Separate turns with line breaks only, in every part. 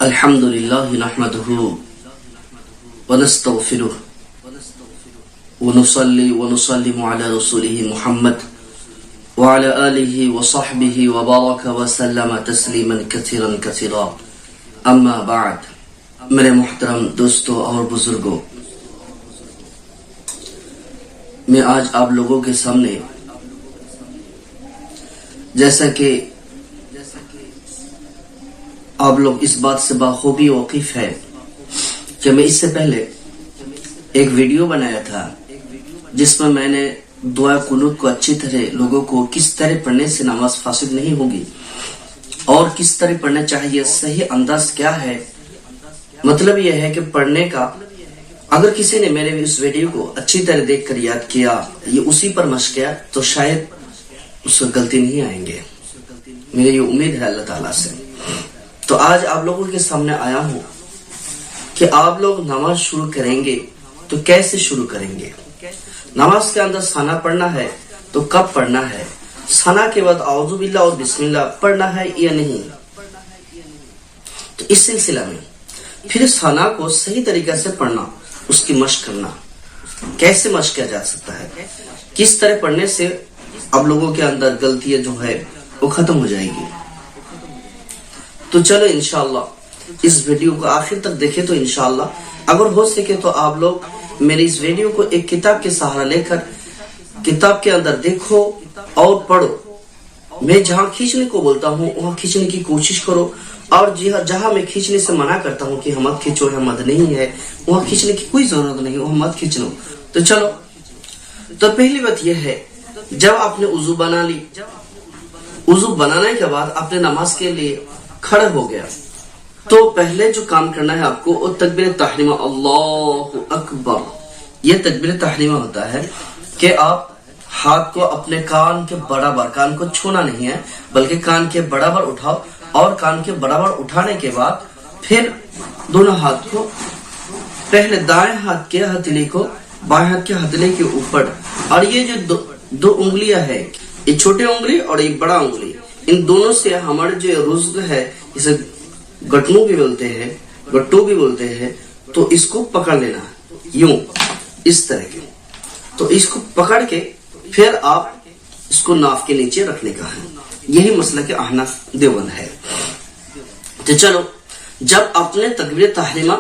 الحمد لله نحمده ونستغفره ونصلي ونسلم على رسوله محمد وعلى آله وصحبه وبارك وسلم تسلیما كثيرا كثيرا اما بعد. میرے محترم دوستوں اور بزرگوں، میں آج آپ لوگوں کے سامنے جیسا کہ آپ لوگ اس بات سے بخوبی واقف ہے کہ میں اس سے پہلے ایک ویڈیو بنایا تھا جس میں نے دعا قنوت کو اچھی طرح لوگوں کو کس طرح پڑھنے سے نماز فاسد نہیں ہوگی اور کس طرح پڑھنا چاہیے، صحیح انداز کیا ہے. مطلب یہ ہے کہ پڑھنے کا اگر کسی نے میرے اس ویڈیو کو اچھی طرح دیکھ کر یاد کیا، یہ اسی پر مشق کیا، تو شاید اس کو غلطی نہیں آئیں گے. میری یہ امید ہے اللہ تعالیٰ سے. تو آج آپ لوگوں کے سامنے آیا ہوں کہ آپ لوگ نماز شروع کریں گے تو کیسے شروع کریں گے. نماز کے اندر ثنا پڑھنا ہے تو کب پڑھنا ہے، ثنا کے بعد اعوذ باللہ اور بسم اللہ پڑھنا ہے یا نہیں. تو اس سلسلہ میں پھر ثنا کو صحیح طریقے سے پڑھنا، اس کی مشق کرنا، کیسے مشق کیا جا سکتا ہے، کس طرح پڑھنے سے آپ لوگوں کے اندر غلطیاں جو ہے وہ ختم ہو جائے گی. تو چلو انشاءاللہ اس ویڈیو کو آخر تک دیکھیں. تو انشاءاللہ اگر ہو سکے تو آپ لوگ میری اس ویڈیو کو ایک کتاب کے سہارا لے کر کتاب کے اندر دیکھو اور پڑھو. میں جہاں کھینچنے کو بولتا ہوں وہاں کھینچنے کی کوشش کرو، اور جہاں میں کھینچنے سے منع کرتا ہوں کہ مت کھینچو، مت نہیں ہے، وہاں کھینچنے کی کوئی ضرورت نہیں، وہاں مت کھینچو. تو چلو، تو پہلی بات یہ ہے، جب آپ نے وضو بنا لی، وضو بنانے کے بعد اپنے نماز کے لیے کھڑے ہو گیا، تو پہلے جو کام کرنا ہے آپ کو وہ تکبیر تحریمہ اللہ اکبر. یہ تکبیر تحریمہ ہوتا ہے کہ آپ ہاتھ کو اپنے کان کے برابر، کان کو چھونا نہیں ہے بلکہ کان کے برابر اٹھاؤ، اور کان کے برابر اٹھانے کے بعد پھر دونوں ہاتھ کو پہلے دائیں ہاتھ کے ہتھیلی کو بائیں ہاتھ کے ہتھیلی کے اوپر، اور یہ جو دو انگلیاں ہے، یہ چھوٹی انگلی اور یہ بڑا انگلی، ان دونوں سے ہمارے جو رزق ہے، اسے گٹنوں بھی بولتے ہیں، گٹو بھی بولتے ہیں، تو اس کو پکڑ لینا یوں اس طرح کے. تو اس کو پکڑ کے پھر آپ اس کو ناف کے نیچے رکھنے کا ہے. یہی مسئلہ کہ احناف دیوبند ہے. تو چلو، جب آپ نے تکبیر تحریمہ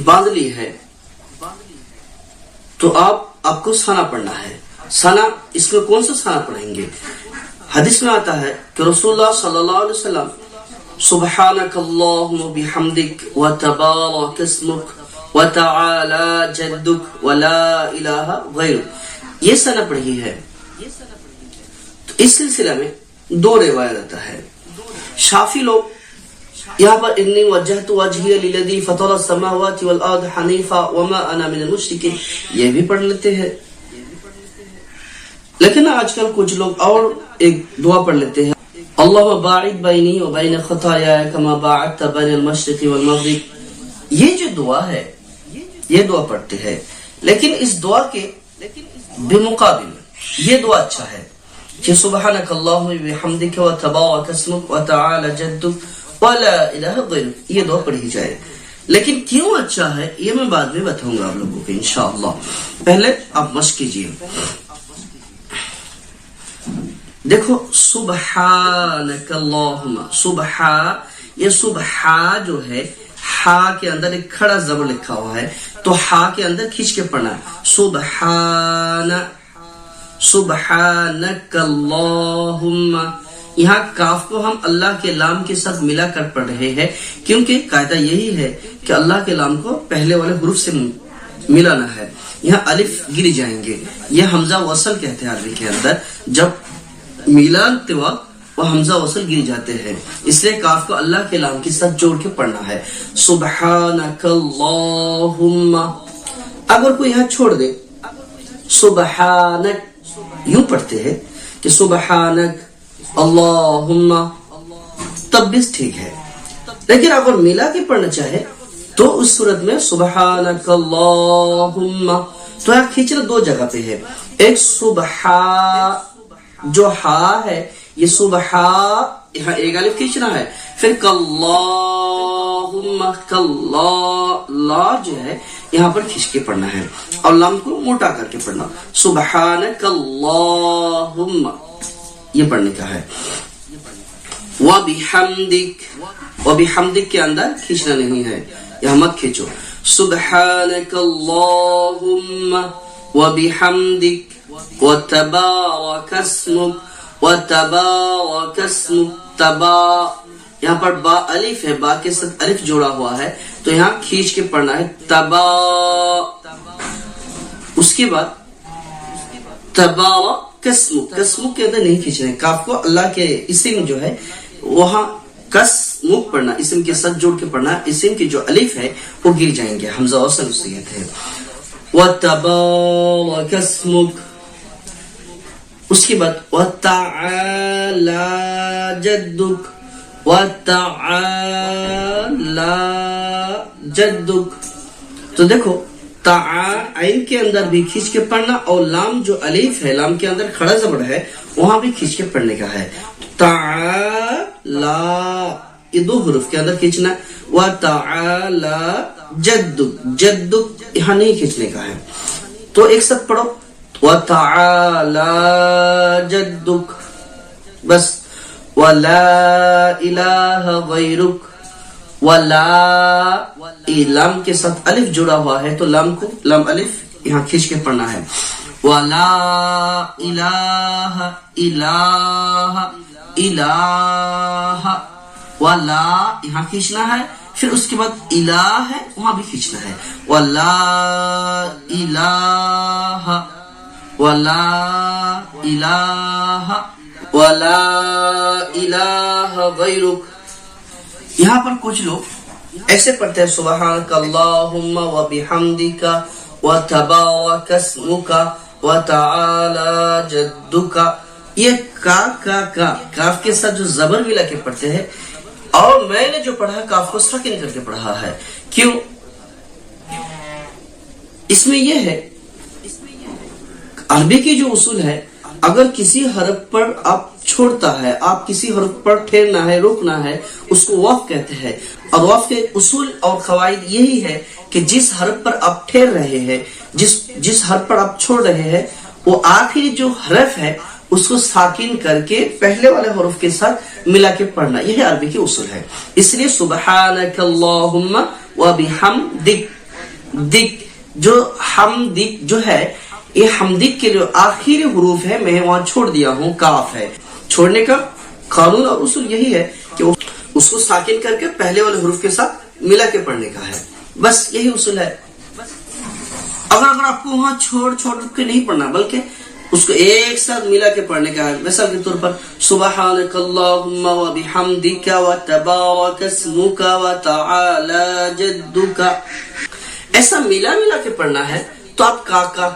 باندھ لی ہے تو آپ کو ثنا پڑھنا ہے. ثنا اس میں کون سا ثنا پڑھیں گے؟ حدیث میں آتا ہے کہ رسول اللہ صلی اللہ علیہ وسلم سبحانک اللہم بحمدک وتبارک اسمک وتعالی جدک ولا الہ غیرک، یہ ثنا پڑھی ہے. تو اس سلسلہ میں دو روایت آتا ہے. شافی لوگ یہاں پر انی وجہت وجہی للذی فطر السماوات والارض حنیفا وما انا من المشرکین، یہ بھی پڑھ لیتے ہیں. لیکن آج کل کچھ لوگ اور ایک دعا پڑھ لیتے ہیں، اللہم باعد بینی و بین خطایایا کما باعدت بین المشرق والمغرب. یہ جو دعا ہے یہ دعا پڑھتے ہیں، لیکن اس دعا کے بمقابل یہ دعا اچھا ہے کہ سبحانک اللہم بحمدک وتبارک اسمک وتعالی جدک ولا الہ غیرک، یہ دعا پڑھی جائے. لیکن کیوں اچھا ہے یہ میں بعد میں بتاؤں گا آپ لوگوں کو انشاءاللہ. پہلے آپ مشق کیجئے. دیکھو، سبحانک اللہم، یہ سبحا جو ہے، ہا کے اندر ایک کھڑا زبر لکھا ہوا ہے، تو ہا کے اندر کھینچ کے پڑھنا ہے. سبحانک اللہم. یہاں کاف کو ہم اللہ کے لام کے ساتھ ملا کر پڑھ رہے ہیں، کیونکہ قاعدہ یہی ہے کہ اللہ کے لام کو پہلے والے حروف سے ملانا ہے. یہاں الف گر جائیں گے، یہ حمزہ وصل کہتے ہیں عربی کے اندر. جب میلان توا وہ حمزہ وصل گر جاتے ہیں، اس لیے کاف کو اللہ کے لام کے ساتھ جوڑ کے پڑھنا ہے. سبحانک اللہم. اگر کوئی یہاں چھوڑ دے، سبحانک یوں پڑھتے ہیں کہ سبحانک اللہم، تب بھی ٹھیک ہے. لیکن اگر ملا کے پڑھنا چاہے تو اس صورت میں سبحانک اللہم، تو یہاں کھینچنا دو جگہ پہ ہے. ایک سبحا جو ہا ہے، یہ صبح یہاں ایک الف کھینچنا ہے، پھر کاللہ کاللہ، لا جو ہے یہاں پر کھینچ کے پڑھنا ہے اور لام کو موٹا کر کے پڑھنا. سبحانک اللہم یہ پڑھنے کا ہے. وبحمدک، وبحمدک کے اندر کھینچنا نہیں ہے، یہاں مت کھینچو. سبحانک اللہم وبحمدک وتبارک اسمک، وتبارک اسمک، تبا یہاں پر با الف ہے، با کے ساتھ الف جوڑا ہوا ہے تو یہاں کھینچ کے پڑھنا ہے تبا. اس کے بعد تبارک اسمک، اسمک کے اندر نہیں کھینچنا ہے، کاف کو اللہ کے اسم جو ہے وہاں کسمک پڑھنا، اسم کے ساتھ جوڑ کے پڑھنا. اسم کی جو الف ہے وہ گر جائیں گے، حمزہ وصل اسے کہتے ہیں. وتبارک اسمک. اس کے بعد وتعالی جدک، وتعالی جدک. تو دیکھو عین کے اندر بھی کھینچ کے پڑھنا اور لام جو الف ہے، لام کے اندر کھڑا زبر ہے وہاں بھی کھینچ کے پڑھنے کا ہے. تعالی یہ دو حروف کے اندر کھینچنا ہے. وتعالی جدک، جدک یہاں نہیں کھینچنے کا ہے. تو ایک ساتھ پڑھو وتعالی جدک بس. ولا الہ غیرک، ولا لام کے ساتھ الف جڑا ہوا ہے تو لام کو لام الف یہاں کھینچ کے پڑھنا ہے. ولا الہ الہ الہ، ولا یہاں کھینچنا ہے. پھر اس کے بعد الہ ہے وہاں بھی کھینچنا ہے. ولا الہ، ولا الہ، ولا الہ غیرک. یہاں پر کچھ لوگ ایسے پڑھتے ہیں سبحانک اللہم وبحمدک وتبارک اسمک وتعالی جدک. یہ کاف کے ساتھ جو زبر ملا کے پڑھتے ہیں، اور میں نے جو پڑھا کاف کو ساکن کر کے پڑھا ہے. کیوں؟ اس میں یہ ہے عربی کی جو اصول ہے، اگر کسی حرف پر آپ چھوڑتا ہے، آپ کسی حرف پر ٹھہرنا ہے، روکنا ہے، اس کو وقف کہتے ہیں. اور وقف کے اصول اور قواعد یہی ہے کہ جس حرف پر آپ ٹھہر رہے ہیں، جس حرف پر آپ چھوڑ رہے ہیں، وہ آخری جو حرف ہے اس کو ساکن کر کے پہلے والے حرف کے ساتھ ملا کے پڑھنا. یہ عربی کی اصول ہے. اس لیے سبحانک اللہم وبحمدک، دک جو حمدک جو ہے، یہ حمدک کے جو آخری حروف ہے میں وہاں چھوڑ دیا ہوں، کاف ہے. چھوڑنے کا قانون اور اصول یہی ہے کہ اس کو ساکن کر کے پہلے والے حروف کے ساتھ ملا کے پڑھنے کا ہے. بس یہی اصول ہے. اگر آپ کو وہاں چھوڑ کے نہیں پڑھنا بلکہ اس کو ایک ساتھ ملا کے پڑھنے کا ہے، مثال کے طور پر سبحانک اللہم وبحمدک وتبارک اسمک وتعالی جدک، ایسا ملا کے پڑھنا ہے. تو آپ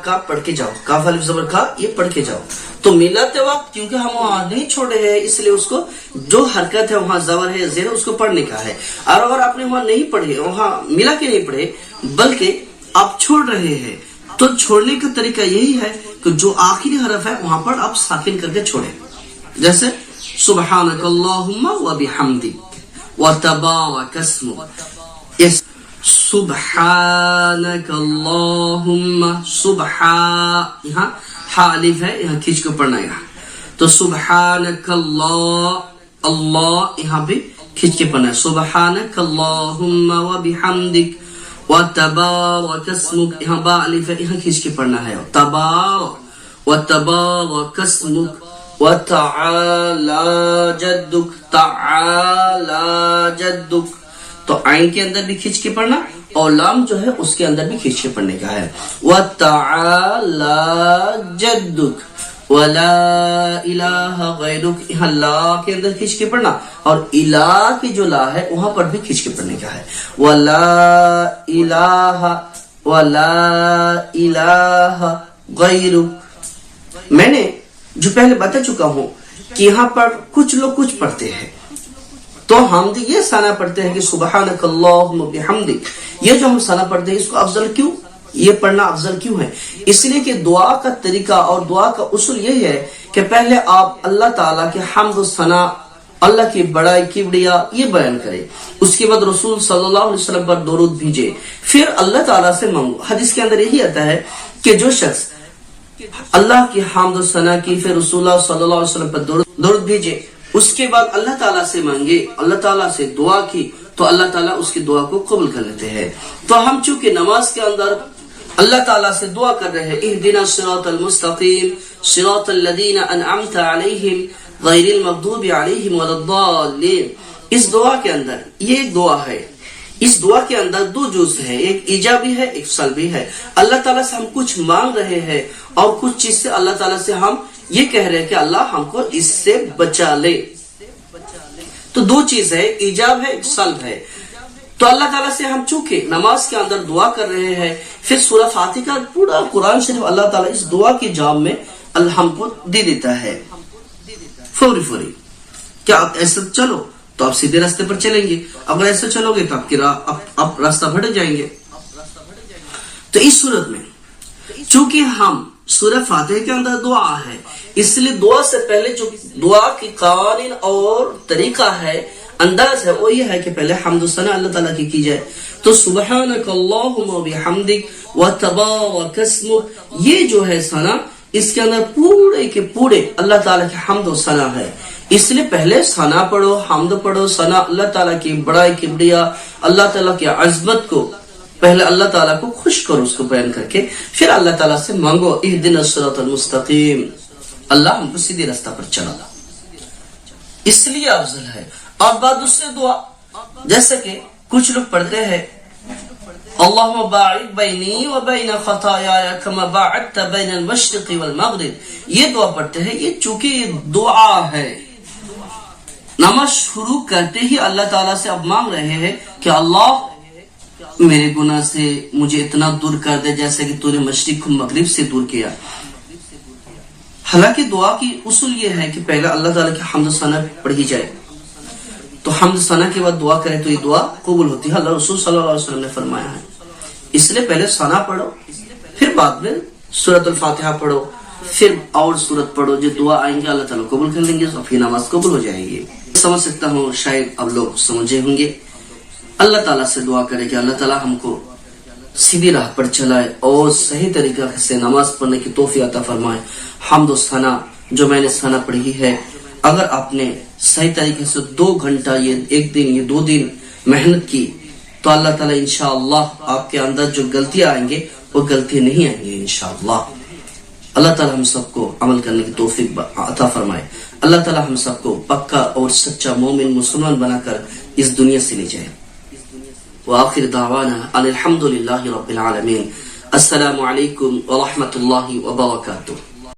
کا پڑھ کے جاؤ، کاف الف زبر کا یہ پڑھ کے جاؤ. تو ملاتے وقت کیونکہ ہم وہاں نہیں چھوڑے ہیں، اس لیے اس کو جو حرکت ہے وہاں زبر ہے، زیر اس کو پڑھنے کا ہے. اور اگر آپ نے وہاں نہیں پڑھے، وہاں ملا کے نہیں پڑھے بلکہ آپ چھوڑ رہے ہیں، تو چھوڑنے کا طریقہ یہی ہے کہ جو آخری حرف ہے وہاں پر آپ ساکن کر کے چھوڑیں. جیسے سبحانک اللہم وبحمدک وتبارک اسمک. سبحانک اللہم، یہاں ہا الف ہے، یہاں کھینچ کے پڑھنا ہے. تو سبحانک اللہ یہاں بھی کھینچ کے پڑھنا ہے. سبحانک اللہم وبحمدک وتبارک اسمک، یہاں با الف ہے، یہاں کھینچ کے پڑھنا ہے. وتبارک اسمک وتعالی جدک، تعالی جدک. تو عین کے اندر بھی کھینچ کے پڑھنا اور لام جو ہے اس کے اندر بھی کھینچ کے پڑھنے کا ہے. وتعالی جدک ولا الہ غیرک، یہاں لا کے اندر کھینچ کے پڑھنا اور الہ کی جو لا ہے وہاں پر بھی کھینچ کے پڑھنے کا ہے. ولا الہ غیرک. میں نے جو پہلے بتا چکا ہوں کہ یہاں پر کچھ لوگ کچھ پڑھتے ہیں، تو ہم یہ ثنا پڑھتے ہیں کہ سبحانک اللہم بحمدک. یہ جو ہم ثنا پڑھتے ہیں اس کو افضل کیوں، یہ پڑھنا افضل کیوں ہے؟ اس لیے کہ دعا کا طریقہ اور دعا کا اصول یہی ہے کہ پہلے آپ اللہ تعالیٰ کے حمد و ثنا اللہ کی بڑائی کبریا یہ بیان کرے، اس کے بعد رسول صلی اللہ علیہ وسلم پر درود بھیجے، پھر اللہ تعالیٰ سے مانگو۔ حدیث کے اندر یہی آتا ہے کہ جو شخص اللہ کی حمد و ثنا کی، پھر رسول اللہ صلی اللہ علیہ وسلم پر درود بھیجے، اس کے بعد اللہ تعالیٰ سے مانگے، اللہ تعالیٰ سے دعا کی، تو اللہ تعالیٰ اس کی دعا کو قبول کر لیتے ہیں۔ تو ہم چونکہ نماز کے اندر اللہ تعالیٰ سے دعا کر رہے ہیں، اہدنا الصراط المستقیم صراط الذین انعمت علیہم غیر المغضوب علیہم ولا الضالین، اس دعا کے اندر یہ ایک دعا ہے، اس دعا کے اندر دو جز ہے، ایک ایجابی ہے ایک سلبی ہے۔ اللہ تعالیٰ سے ہم کچھ مانگ رہے ہیں اور کچھ چیز سے اللہ تعالیٰ سے ہم یہ کہہ رہے ہیں کہ اللہ ہم کو اس سے بچا لے۔ تو دو چیز ہے، ایجاب ہے ایک سلب ہے۔ تو اللہ تعالیٰ سے ہم چونکہ نماز کے اندر دعا کر رہے ہیں، پھر سورہ فاتحہ کا پورا قرآن شریف اللہ تعالیٰ اس دعا کی جواب میں ہم کو دے دیتا ہے فوری۔ کیا آپ ایسا چلو تو آپ سیدھے راستے پر چلیں گے، اگر ایسا چلو گے تو آپ کی آپ راستہ بھٹک جائیں گے۔ تو اس صورت میں چونکہ ہم سورہ فاتحہ کے اندر دعا ہے، اس لیے دعا سے پہلے جو دعا کی قوانین اور طریقہ ہے، انداز ہے، وہ یہ ہے کہ پہلے حمد و ثنا اللہ تعالیٰ کی جائے۔ تو سبحانک اللہم و بحمدک و تبارک اسمک، یہ جو ہے ثنا اس کے اندر پورے کے پورے اللہ تعالیٰ کی حمد و ثنا ہے، اس لیے پہلے ثنا پڑھو، حمد پڑھو، ثنا اللہ تعالیٰ کی بڑائی کبریا، اللہ تعالیٰ کی عظمت کو پہلے اللہ تعالیٰ کو خوش کرو، اس کو بیان کر کے پھر اللہ تعالیٰ سے مانگو اہدنا الصراط المستقیم، اللہ ہم کو سیدھے راستہ پر چلا، اس لیے افضل ہے۔ اور بعد دوسرے دعا جیسے کہ کچھ لوگ پڑھتے ہیں اللہم باعد بینی و بین خطایایا کما باعدت بین المشرق والمغرب، یہ دعا پڑھتے ہیں۔ یہ چونکہ یہ دعا ہے، نماز شروع کرتے ہی اللہ تعالیٰ سے اب مانگ رہے ہیں کہ اللہ میرے گناہ سے مجھے اتنا دور کر دے جیسے کہ تو نے مشرق کو مغرب سے دور کیا۔ حالانکہ دعا کی اصول یہ ہے کہ پہلے اللہ تعالیٰ کی حمد و ثنا پڑھی جائے، تو حمد ثنا کے بعد دعا کرے تو یہ دعا قبول ہوتی ہے، اللہ رسول صلی اللہ علیہ وسلم نے فرمایا ہے۔ اس لیے پہلے ثنا پڑھو، پھر بعد میں سورۃ الفاتحہ پڑھو، پھر اور سورت پڑھو، جو دعا آئیں گے اللہ تعالیٰ قبول کر لیں گے، تو پھر نماز قبول ہو جائے گی۔ سمجھ سکتا ہوں شاید اب لوگ سمجھے ہوں گے۔ اللہ تعالیٰ سے دعا کرے کہ اللہ تعالیٰ ہم کو سیدھی راہ پر چلائے اور صحیح طریقہ سے نماز پڑھنے کی توفیق عطا فرمائے۔ حمد و ثنا جو میں نے ثنا پڑھی ہے، اگر آپ نے صحیح طریقے سے 2 گھنٹہ یہ 1 دن یہ 2 دن محنت کی تو اللہ تعالیٰ انشاءاللہ آپ کے اندر جو غلطیاں آئیں گے وہ غلطی نہیں آئیں گے انشاءاللہ۔ اللہ تعالیٰ ہم سب کو عمل کرنے کی توفیق عطا فرمائے۔ اللہ تعالیٰ ہم سب کو پکا اور سچا مومن مسلمان بنا کر اس دنیا سے لے جائے۔ وآخر دعوانا ان الحمد للہ رب العالمین۔ السلام علیکم ورحمۃ اللہ وبرکاتہ۔